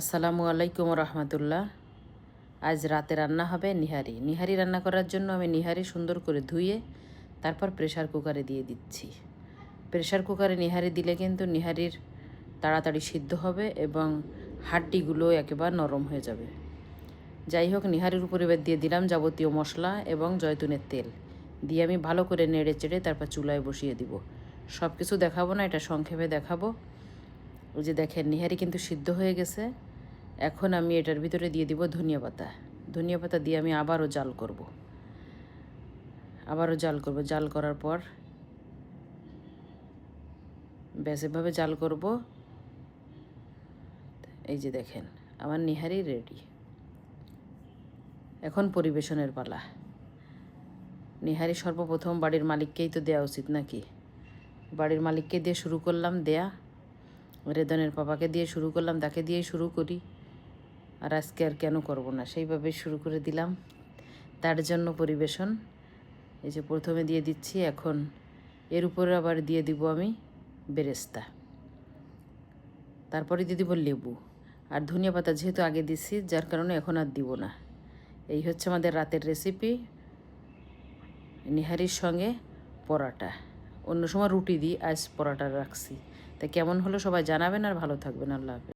আসসালামু আলাইকুম রহমতুল্লাহ। আজ রাতে রান্না হবে নিহারি। নিহারি রান্না করার জন্য আমি নিহারি সুন্দর করে ধুয়ে তারপর প্রেশার কুকারে দিয়ে দিচ্ছি। প্রেশার কুকারে নিহারি দিলে কিন্তু নিহারির তাড়াতাড়ি সিদ্ধ হবে এবং হাড্ডিগুলো একেবারে নরম হয়ে যাবে। যাই হোক, নিহারির উপরে এবার দিয়ে দিলাম যাবতীয় মশলা এবং জয়তুনের তেল দিয়ে আমি ভালো করে নেড়ে চেড়ে তারপর চুলায় বসিয়ে দিব। সব কিছু দেখাবো না, এটা সংক্ষেপে দেখাবো। ওই যে দেখেন, নিহারি কিন্তু সিদ্ধ হয়ে গেছে। এখন আমি এটার ভিতরে দিয়ে দিব ধনিয়া পাতা। ধনিয়া পাতা দিয়ে আমি আবারও জাল করব। জাল করার পর ব্যাস এভাবে জাল করব। এই যে দেখেন, আমার নিহারি রেডি। এখন পরিবেশনের পালা। নিহারি সর্বপ্রথম বাড়ির মালিককেই তো দেওয়া উচিত নাকি? বাড়ির মালিককে দিয়ে শুরু করলাম দেয়া। রেদনের পাপাকে দিয়ে শুরু করলাম, তাকে দিয়েই শুরু করি। আর আজকে আর কেন করব না, সেইভাবে শুরু করে দিলাম। তার জন্য পরিবেশন। এই যে প্রথমে দিয়ে দিচ্ছি, এখন এর উপরে আবার দিয়ে দিব আমি বেরেস্তা, তারপরে দিয়ে দিব লেবু আর ধনিয়া পাতা, যেহেতু আগে দিচ্ছি যার কারণে এখন আর দিব না। এই হচ্ছে আমাদের রাতের রেসিপি, নিহারির সঙ্গে পরোটা। অন্য সময় রুটি দিই, আজ পরোটা রাখছি। তা কেমন হলো সবাই জানাবেন আর ভালো থাকবেন। আল্লাহ হাফেজ।